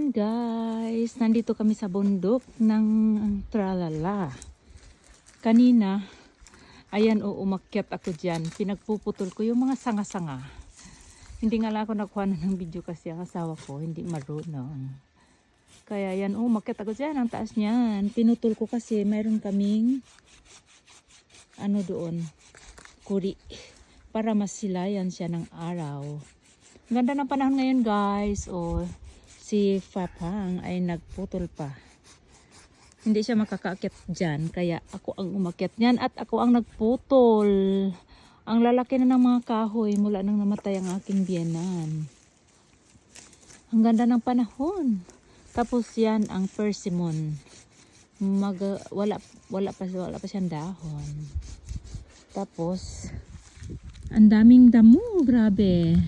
Ayan guys, nandito kami sa bundok ng Tralala. Kanina, ayan umakyat ako dyan. Pinagpuputol ko yung mga sanga-sanga. Hindi nga lang ako nakuha ng video kasi ang asawa ko hindi marunong. Kaya yan, umakyat ako dyan, ang taas niyan. Pinutol ko kasi mayroon kaming ano doon, kuri. Para masilayan siya ng araw. Ganda ng panahon ngayon guys. Si Papang ay nagputol pa. Hindi siya makakaakyat dyan. Kaya ako ang umakyat niyan at ako ang nagputol. Ang lalaki na ng mga kahoy mula nang namatay ang aking biyenan. Ang ganda ng panahon. Tapos yan ang persimmon. Wala pa siyang dahon. Tapos ang daming damo. Grabe.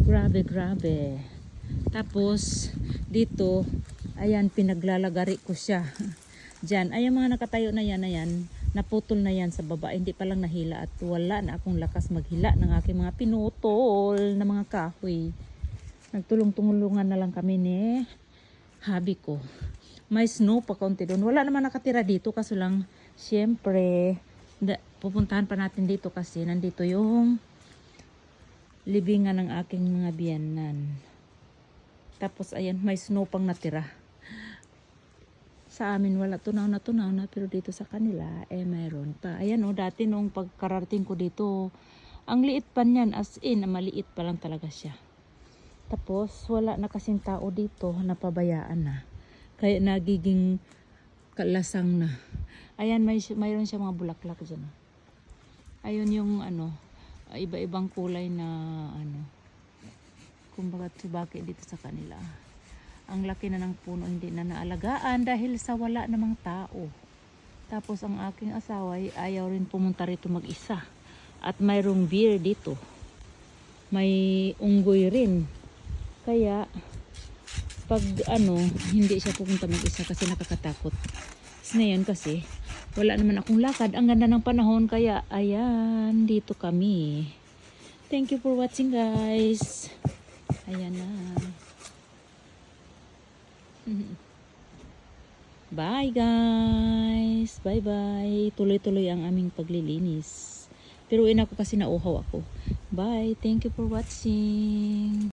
Grabe. Tapos dito, ayan pinaglalagari ko siya. Diyan, ayan mga nakatayo na yan, naputol na yan sa baba. Hindi pa lang nahila at wala na akong lakas maghila ng aking mga pinutol na mga kahoy. Nagtulong-tulungan na lang kami ni habi ko. May snow pa konti doon. Wala naman nakatira dito kaso lang syempre pupuntahan pa natin dito kasi nandito yung libingan ng aking mga biyenan. Tapos ayan, may snow pang natira. Sa amin wala, tunaw na, pero dito sa kanila mayroon pa. Ayan dati nung pagkarating ko dito, ang liit pa niyan, as in, maliit pa lang talaga siya. Tapos wala na kasing tao dito, napabayaan na. Kaya nagiging kalasang na. Ayan, mayroon siya mga bulaklak dyan. Ayun yung iba-ibang kulay na kumbaga tsubaki dito sa kanila. Ang laki na ng puno, hindi na naalagaan dahil sa wala namang tao. Tapos ang aking asawa ay ayaw rin pumunta rito mag-isa. At mayroong beer dito. May unggoy rin. Kaya pag hindi siya pupunta mag-isa kasi nakakatakot. Ngayon kasi wala naman akong lakad. Ang ganda ng panahon kaya ayan, dito kami. Thank you for watching guys. Ayan na. Bye guys. Bye. Tuloy-tuloy ang aming paglilinis. Pero ako kasi nauhaw ako. Bye. Thank you for watching.